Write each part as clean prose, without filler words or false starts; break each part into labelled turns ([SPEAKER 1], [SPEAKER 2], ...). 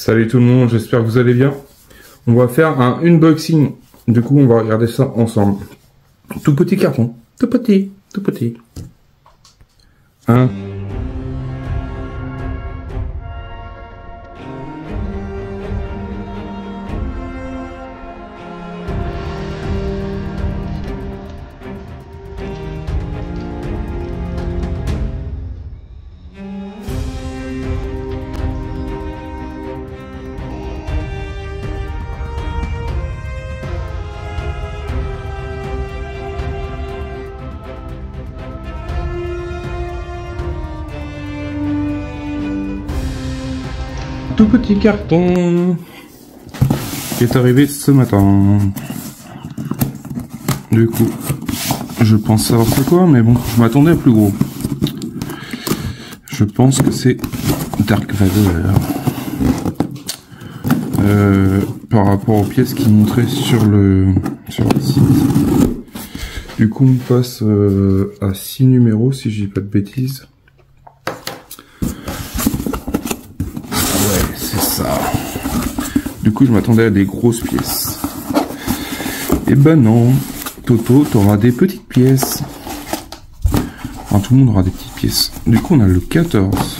[SPEAKER 1] Salut tout le monde, j'espère que vous allez bien. On va faire un unboxing. Du coup, on va regarder ça ensemble. Tout petit carton. Tout petit, tout petit. Un. Tout petit carton qui est arrivé ce matin. Du coup, je pense savoir c'est quoi, mais bon, je m'attendais à plus gros. Je pense que c'est Dark Vador. Par rapport aux pièces qui montraient sur le site. Du coup, on passe à 6 numéros, si je dis pas de bêtises. Du coup, je m'attendais à des grosses pièces. Et ben non, Toto, t'auras des petites pièces. Enfin, tout le monde aura des petites pièces. Du coup, on a le 14.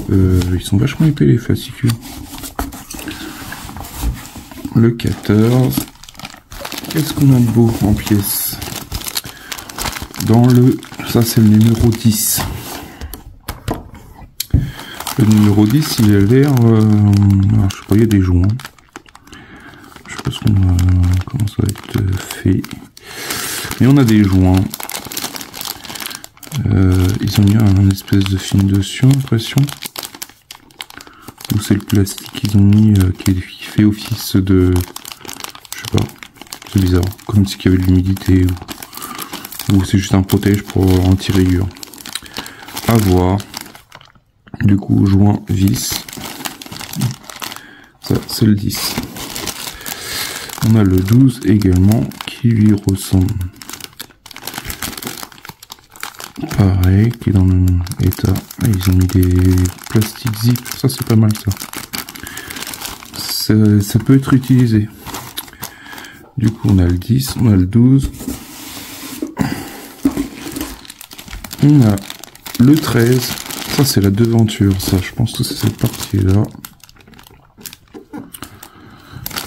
[SPEAKER 1] Ils sont vachement épais les fascicules. Le 14. Qu'est-ce qu'on a de beau en pièces? Ça c'est le numéro 10. Le numéro 10, il a l'air... je sais pas, il y a des joints. Je sais pas comment ça va être fait. Mais on a des joints. Ils ont mis un espèce de film dessus, impression. Ou c'est le plastique qu'ils ont mis qui fait office de... Je sais pas. C'est bizarre. Comme si il y avait de l'humidité. Ou c'est juste un protège pour anti-rayures. À voir. Du coup, joint vis. Ça, c'est le 10. On a le 12 également, qui lui ressemble. Pareil, qui est dans le même état. Ah, ils ont mis des plastiques zip. Ça, c'est pas mal, ça. Ça peut être utilisé. Du coup, on a le 10, on a le 12. On a le 13. Ça c'est la devanture, ça je pense que c'est cette partie là.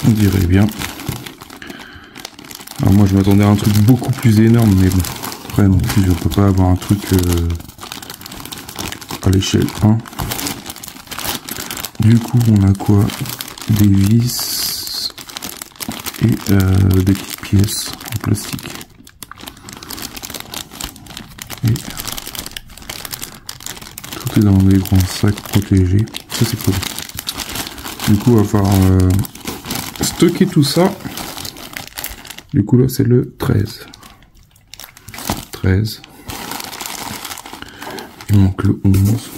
[SPEAKER 1] On dirait bien. Alors moi je m'attendais à un truc beaucoup plus énorme, mais bon, après non plus on peut pas avoir un truc à l'échelle 1. Du coup on a quoi? Des vis et des petites pièces en plastique. Et dans des grands sacs protégés. Ça c'est cool. Du coup on va falloir stocker tout ça. Du coup là c'est le 13. 13. Il manque le 11.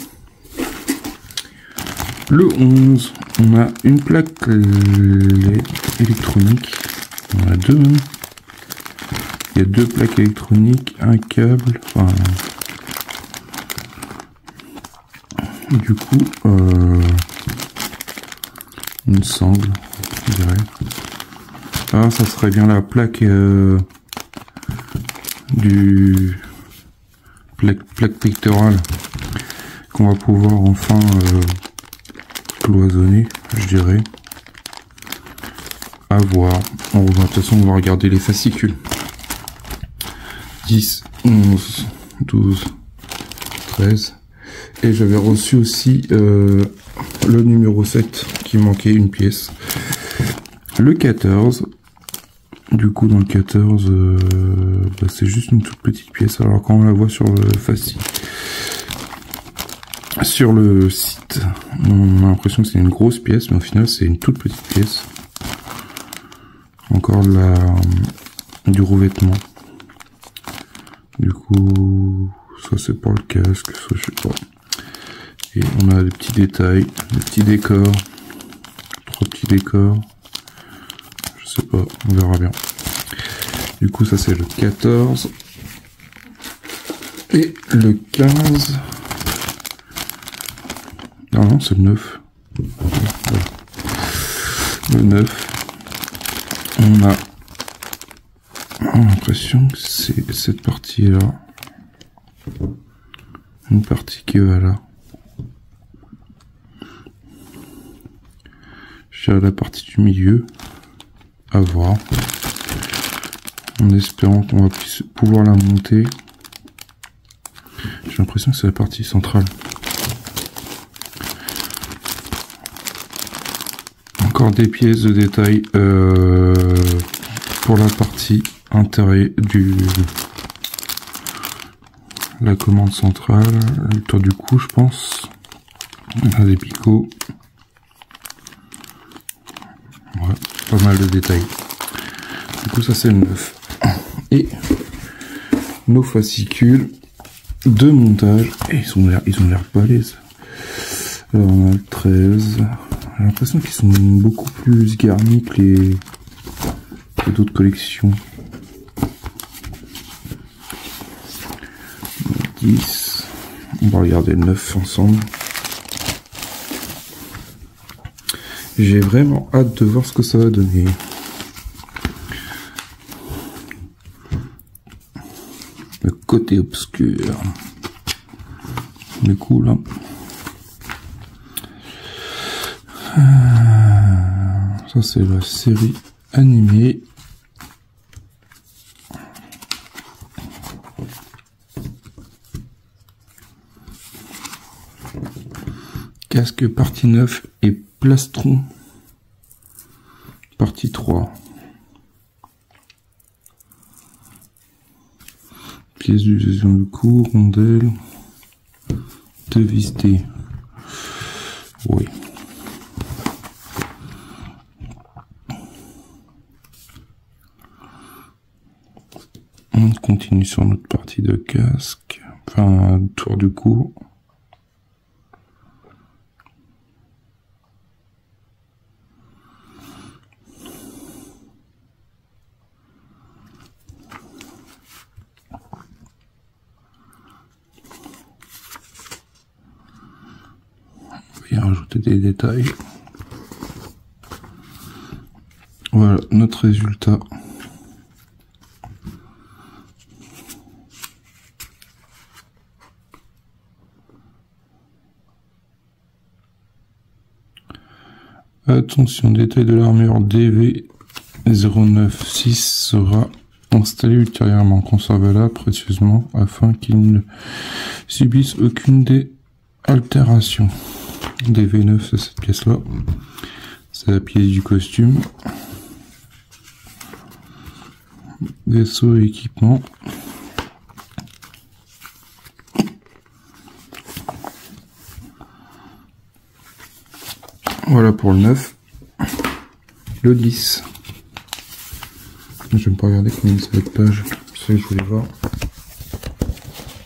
[SPEAKER 1] Le 11, on a une plaque électronique. On a deux même. Il y a deux plaques électroniques, un câble. Enfin, du coup, une sangle, je dirais. Ah, ça serait bien la plaque plaque pectorale qu'on va pouvoir enfin cloisonner, je dirais. À voir. De toute façon, on va regarder les fascicules. 10, 11, 12, 13. Et j'avais reçu aussi le numéro 7 qui manquait une pièce. Le 14. Du coup dans le 14 c'est juste une toute petite pièce. Alors quand on la voit sur le sur le site, on a l'impression que c'est une grosse pièce, mais au final c'est une toute petite pièce. Encore du revêtement. Du coup ça c'est pour le casque, ça je sais pas. Et on a des petits détails, des petits décors, 3 petits décors, je sais pas, on verra bien. Du coup ça c'est le 14. Et le 15, Non, non, c'est le 9. Voilà. Le 9. On a l'impression que c'est cette partie-là. Une partie qui va là. Je dirais la partie du milieu. À voir. En espérant qu'on va pouvoir la monter. J'ai l'impression que c'est la partie centrale. Encore des pièces de détail pour la partie intérieure du la commande centrale, le tour du cou, je pense. On a des picots. Ouais, pas mal de détails. Du coup, ça c'est le 9. Et nos fascicules de montage. Et ils ont l'air balèzes. Alors on a le 13. J'ai l'impression qu'ils sont beaucoup plus garnis que d'autres collections. 10. On va regarder le 9 ensemble. J'ai vraiment hâte de voir ce que ça va donner. Le côté obscur. Du coup là. Ça c'est la série animée. Casque partie 9 et plastron partie 3. Pièces d'utilisation du cou, rondelle, devis D. Oui. On continue sur notre partie de casque, enfin tour du cou. On va y rajouter des détails. Voilà notre résultat. Attention, détail de l'armure DV096 sera installé ultérieurement. Conservez-la précieusement afin qu'il ne subisse aucune des altérations. DV9, c'est cette pièce-là. C'est la pièce du costume. Vaisseau et équipement. Voilà pour le 9. Le 10. Je vais pas regarder combien c'est de pages. C'est ça que je voulais voir.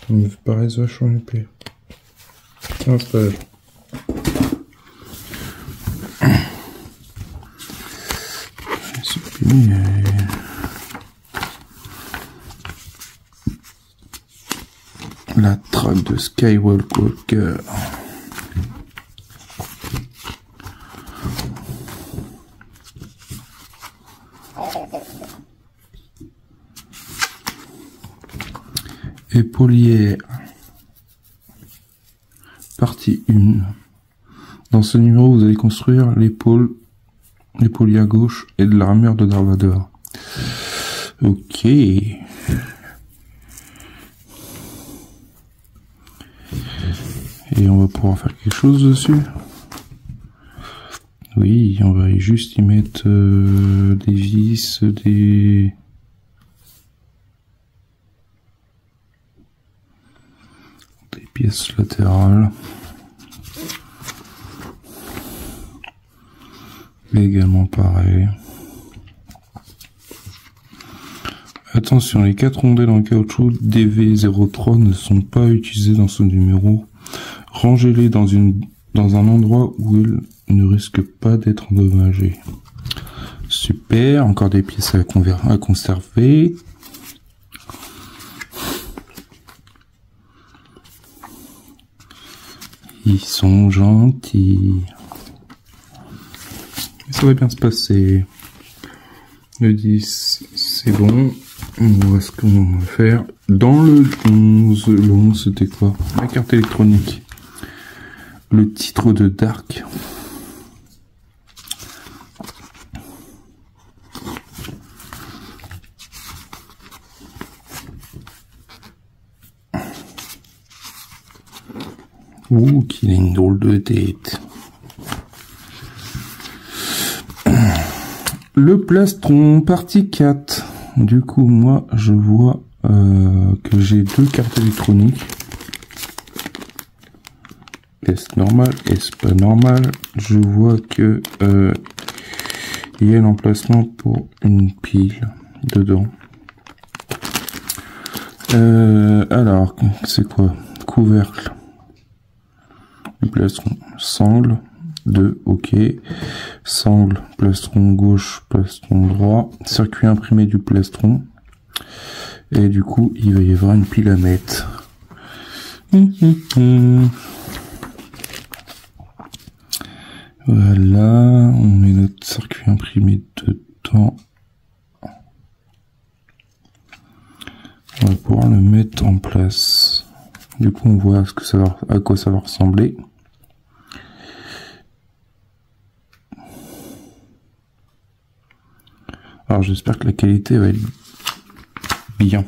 [SPEAKER 1] Ça me paraît vachement épais. 15 pages. La traque de Skywalker. Épaulière. Partie 1. Dans ce numéro, vous allez construire l'épaule à gauche et de l'armure de Darth Vader. Ok. Et on va pouvoir faire quelque chose dessus. Oui, on va juste y mettre des vis, des pièces latérales. Également pareil. Attention, les 4 rondelles en caoutchouc DV03 ne sont pas utilisées dans ce numéro. Rangez-les dans un endroit où ils ne risquent pas d'être endommagés. Super, encore des pièces à conserver. Ils sont gentils. Ça va bien se passer. Le 10, c'est bon. On voit ce qu'on va faire. Dans le 11, le 11 c'était quoi? La carte électronique. Le titre de Dark. Ouh, qu'il a une drôle de tête. Le plastron, partie 4. Du coup, moi, je vois que j'ai 2 cartes électroniques. Est-ce normal? Est-ce pas normal? Je vois que il y a l'emplacement pour une pile dedans. Alors, c'est quoi? Couvercle. Le plastron, sangle. 2, ok. Sangle, plastron gauche, plastron droit. Circuit imprimé du plastron. Et du coup, il va y avoir une pile à mettre. Voilà, on met notre circuit imprimé dedans. On va pouvoir le mettre en place. Du coup, on voit à quoi ça va ressembler. Alors, j'espère que la qualité va être bien.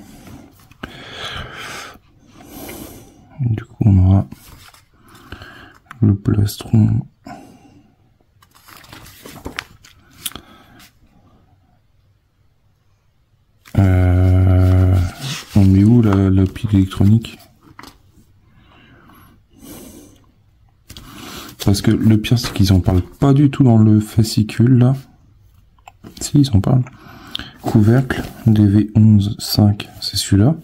[SPEAKER 1] Du coup, on aura le plastron. On met où la pile électronique? Parce que le pire, c'est qu'ils en parlent pas du tout dans le fascicule, là. Si, ils en parlent. Couvercle, DV11-5, c'est celui-là.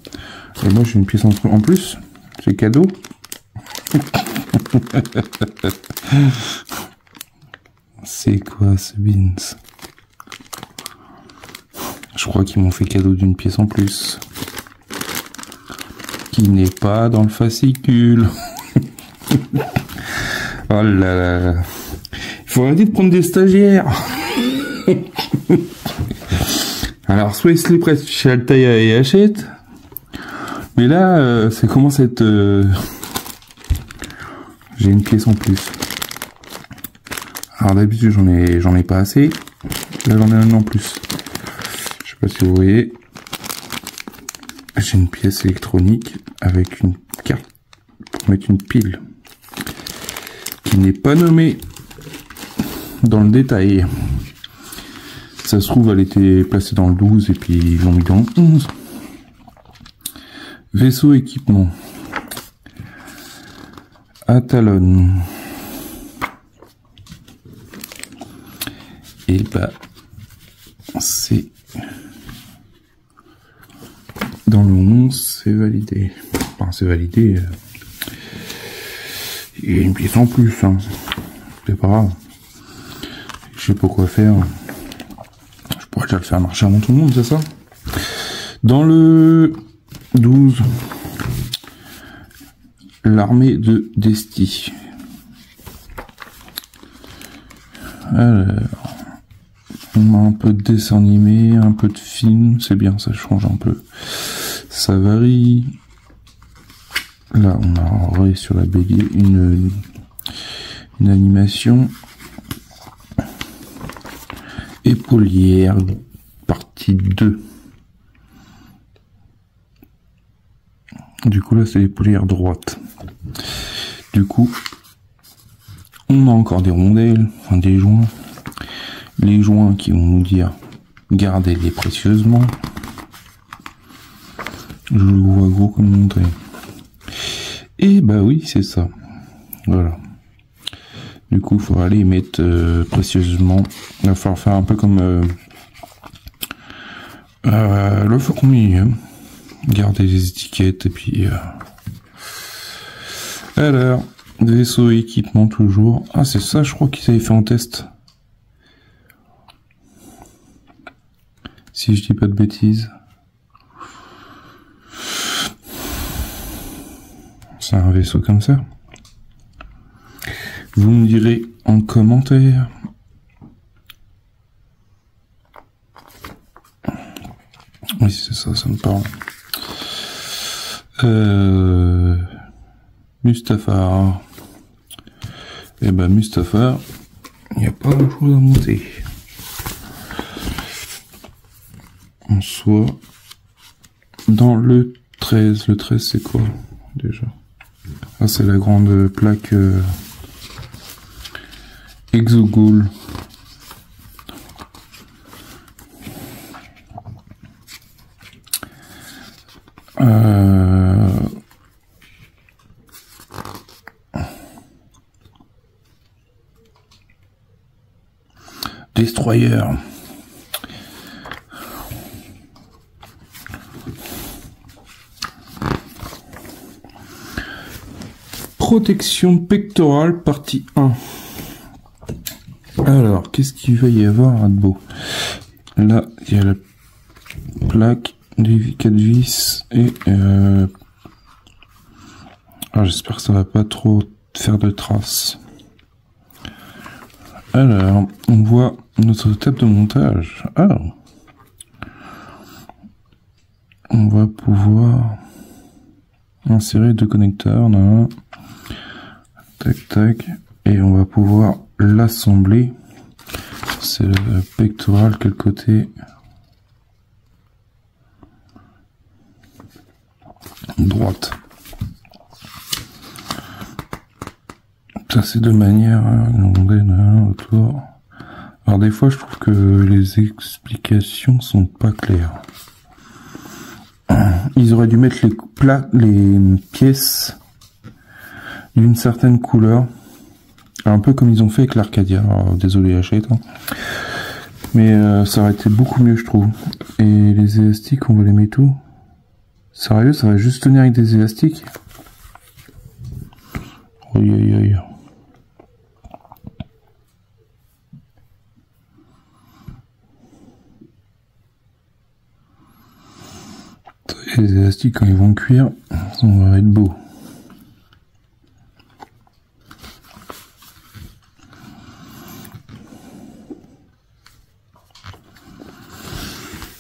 [SPEAKER 1] Et moi, j'ai une pièce en plus. C'est cadeau. C'est quoi ce beans? Je crois qu'ils m'ont fait cadeau d'une pièce en plus. Qui n'est pas dans le fascicule. Oh là là. Il faut arrêter de prendre des stagiaires. Alors, soit ils se les prêtent chez Altaïa et achètent. Mais là, ça commence à être... J'ai une pièce en plus. Alors d'habitude, j'en ai pas assez. Là, j'en ai un en plus. Je sais pas si vous voyez. J'ai une pièce électronique avec une carte pour mettre une pile. Qui n'est pas nommée dans le détail. Ça se trouve, elle était placée dans le 12 et puis ils l'ont mis dans le 11. Vaisseau équipement. Atalon. Et bah, c'est dans le 11, c'est validé. Enfin, c'est validé. Il y a une pièce en plus, hein. C'est pas grave. Je sais pas quoi faire. Je pourrais déjà le faire marcher avant tout le monde, c'est ça? Dans le 12, l'armée de Desti. Alors, on a un peu de dessin animé, un peu de film, c'est bien, ça change un peu. Ça varie. Là, on a sur la bélier une animation. Épaulière, partie 2. Du coup, là, c'est l'épaulière droite. Du coup, on a encore des rondelles, enfin des joints. Les joints qui vont nous dire gardez-les précieusement. Je le vois gros comme une montagne. Et bah oui, c'est ça. Voilà. Du coup, il faudra aller mettre précieusement. Il va falloir faire un peu comme le Faucon Millenium. Garder les étiquettes et puis... Alors, vaisseau équipement toujours. Ah, c'est ça, je crois qu'ils avaient fait en test. Si je dis pas de bêtises. C'est un vaisseau comme ça. Vous me direz en commentaire. Oui, c'est ça, ça me parle. Mustafar. Et ben Mustafar, il n'y a pas grand chose à monter. On soit dans le 13. Le 13 c'est quoi déjà? Ah, c'est la grande plaque Exogol. Destroyer. Protection pectorale, partie 1. Alors, qu'est-ce qu'il va y avoir de beau? Là, il y a la plaque, les 4 vis et... Alors, j'espère que ça va pas trop faire de traces. Alors, on voit notre table de montage. Ah, on va pouvoir insérer 2 connecteurs. Là. Tac, tac. Et on va pouvoir l'assembler. C'est le pectoral, quel côté? Droite. Ça c'est de manière autour. Alors des fois je trouve que les explications sont pas claires. Ils auraient dû mettre les pièces d'une certaine couleur, un peu comme ils ont fait avec l'Arcadia. Désolé Hachette, hein. Mais ça aurait été beaucoup mieux je trouve. Et les élastiques on va les mettre où? Sérieux, ça va juste tenir avec des élastiques? Aïe aïe aïe. Les élastiques quand ils vont cuire, ça va être beau.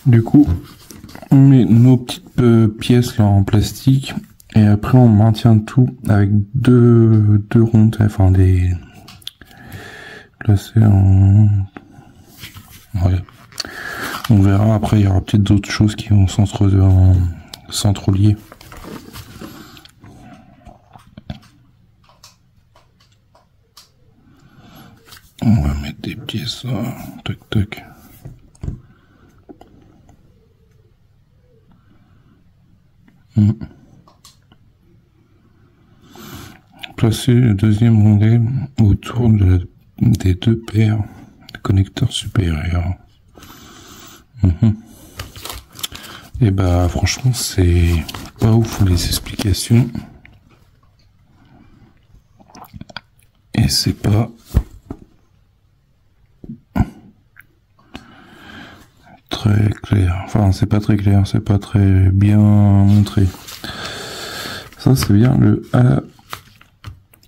[SPEAKER 1] Du coup, on met nos petites pièces là en plastique et après on maintient tout avec deux rondes, enfin des placés en... Ouais. On verra après, il y aura peut-être d'autres choses qui vont s'entrelier. On va mettre des pièces là, tac tac. Placer le deuxième rondelle autour des 2 paires de connecteurs supérieurs. Et bah franchement c'est pas ouf les explications. Et c'est pas très clair. Enfin c'est pas très clair, c'est pas très bien montré. Ça c'est bien le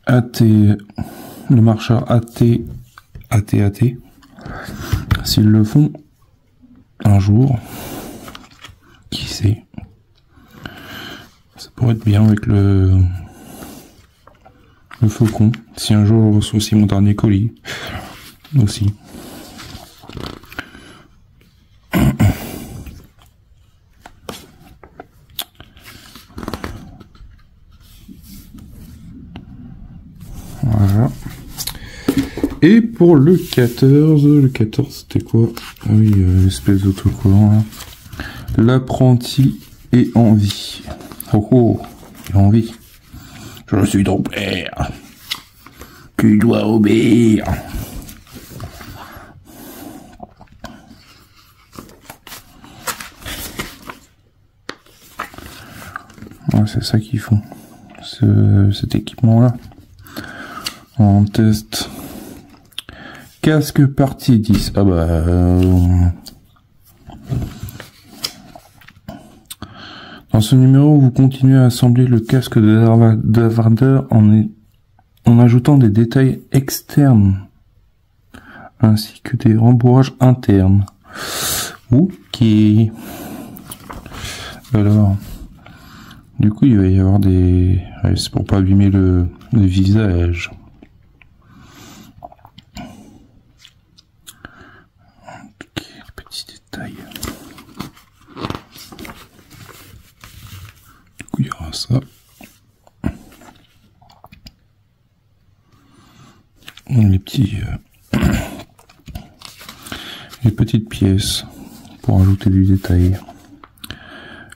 [SPEAKER 1] AT, le marcheur AT. S'ils le font un jour, qui sait, ça pourrait être bien avec le Faucon. Si un jour je reçois aussi mon dernier colis aussi. Voilà. Et pour le 14 c'était quoi? Ah oui, l'espèce d'autocollant là. L'apprenti est en vie. Oh oh, il est en vie. Je suis ton père. Tu dois obéir. Ouais, c'est ça qu'ils font. Cet équipement là. On teste. Casque partie 10. Ah bah... Dans ce numéro, vous continuez à assembler le casque de Dark Vador en ajoutant des détails externes ainsi que des rembourrages internes. Ok. Alors, du coup, il va y avoir des... Ouais, c'est pour pas abîmer le visage. Ok, petits détails. Du coup, il y aura ça. Les petits... les petites pièces pour ajouter du détail.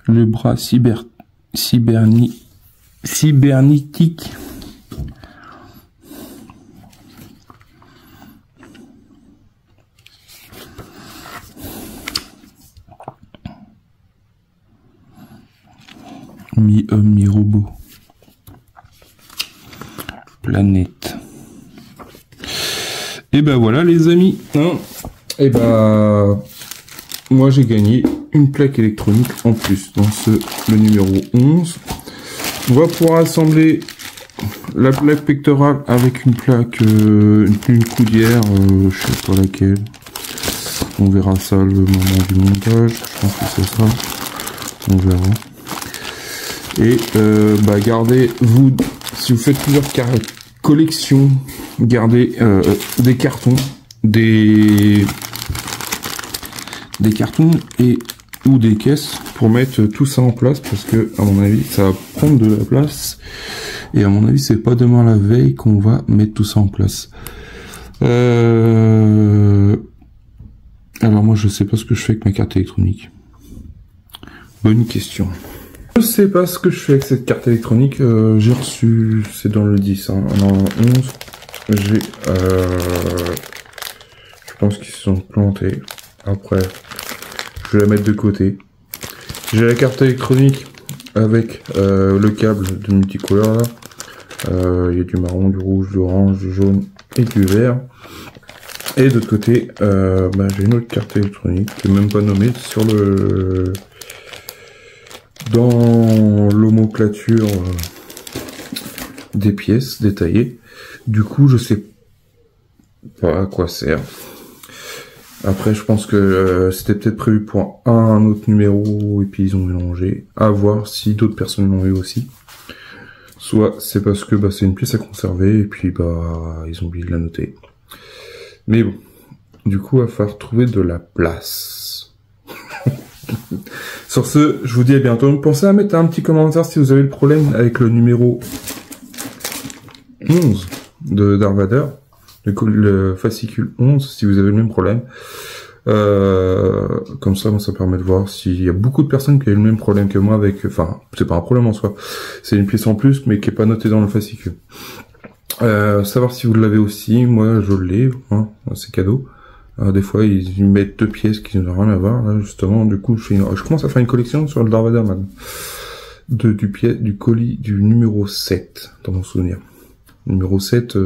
[SPEAKER 1] Le bras cybernétique. Mi-homme, mi-robot. Planète. Et ben voilà les amis, hein. Et ben moi j'ai gagné une plaque électronique en plus dans le numéro 11. On va pouvoir assembler la plaque pectorale avec une plaque, une coudière, je sais pas laquelle. On verra ça le moment du montage, je pense que c'est ça. On verra. Et bah gardez, vous, si vous faites plusieurs collections, gardez des cartons, des cartons ou des caisses pour mettre tout ça en place, parce que à mon avis ça va prendre de la place et à mon avis c'est pas demain la veille qu'on va mettre tout ça en place. Alors moi je sais pas ce que je fais avec ma carte électronique. Bonne question. Je sais pas ce que je fais avec cette carte électronique. J'ai reçu, c'est dans le 10, hein, dans le 11. J'ai, je pense qu'ils se sont plantés. Après, je vais la mettre de côté. J'ai la carte électronique avec le câble de multicouleur là. Il y a du marron, du rouge, du orange, du jaune et du vert. Et de l'autre côté, bah, j'ai une autre carte électronique qui est même pas nommée sur le... dans l'homoplature des pièces détaillées. Du coup, je sais pas à quoi sert. Après, je pense que c'était peut-être prévu pour un autre numéro et puis ils ont mélangé. À voir si d'autres personnes l'ont eu aussi. Soit c'est parce que bah, c'est une pièce à conserver et puis bah ils ont oublié de la noter. Mais bon, du coup, il va falloir trouver de la place. Sur ce, je vous dis à bientôt. Pensez à mettre un petit commentaire si vous avez le problème avec le numéro 11 de Darth Vader, le fascicule 11, si vous avez le même problème. Comme ça, moi, ça permet de voir s'il y a beaucoup de personnes qui ont eu le même problème que moi avec... Enfin, c'est pas un problème en soi. C'est une pièce en plus, mais qui est pas notée dans le fascicule. Savoir si vous l'avez aussi. Moi, je l'ai. Hein, c'est cadeau. Des fois, ils mettent deux pièces qui n'ont rien à voir. Là, justement, du coup, je commence à faire une collection sur le Darth Vader maintenant. Du colis du numéro 7, dans mon souvenir. Numéro 7,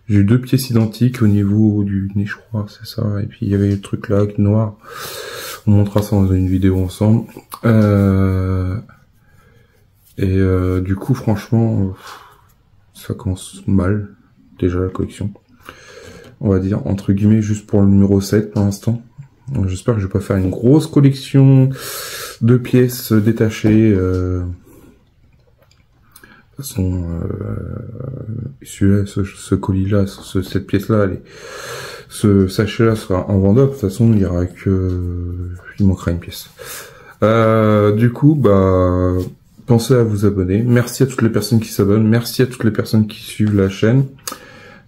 [SPEAKER 1] j'ai eu deux pièces identiques au niveau du nez, je crois, c'est ça. Et puis, il y avait le truc là, noir. On montrera ça dans une vidéo ensemble. Du coup, franchement, ça commence mal, déjà, la collection. On va dire, entre guillemets, juste pour le numéro 7 pour l'instant. J'espère que je vais pas faire une grosse collection de pièces détachées. De toute façon, celui-là, ce colis-là, cette pièce-là, ce sachet-là sera invendable. De toute façon, il y aura que... il manquera une pièce. Du coup, bah... pensez à vous abonner. Merci à toutes les personnes qui s'abonnent. Merci à toutes les personnes qui suivent la chaîne.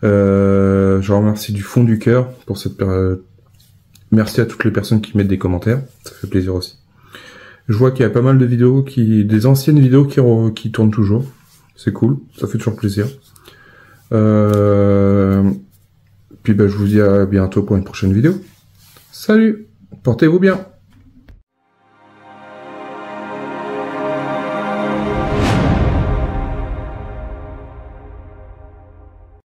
[SPEAKER 1] Je remercie du fond du cœur pour cette période. Merci à toutes les personnes qui mettent des commentaires. Ça fait plaisir aussi. Je vois qu'il y a pas mal de vidéos des anciennes vidéos qui tournent toujours. C'est cool. Ça fait toujours plaisir. Puis bah, je vous dis à bientôt pour une prochaine vidéo. Salut! Portez-vous bien!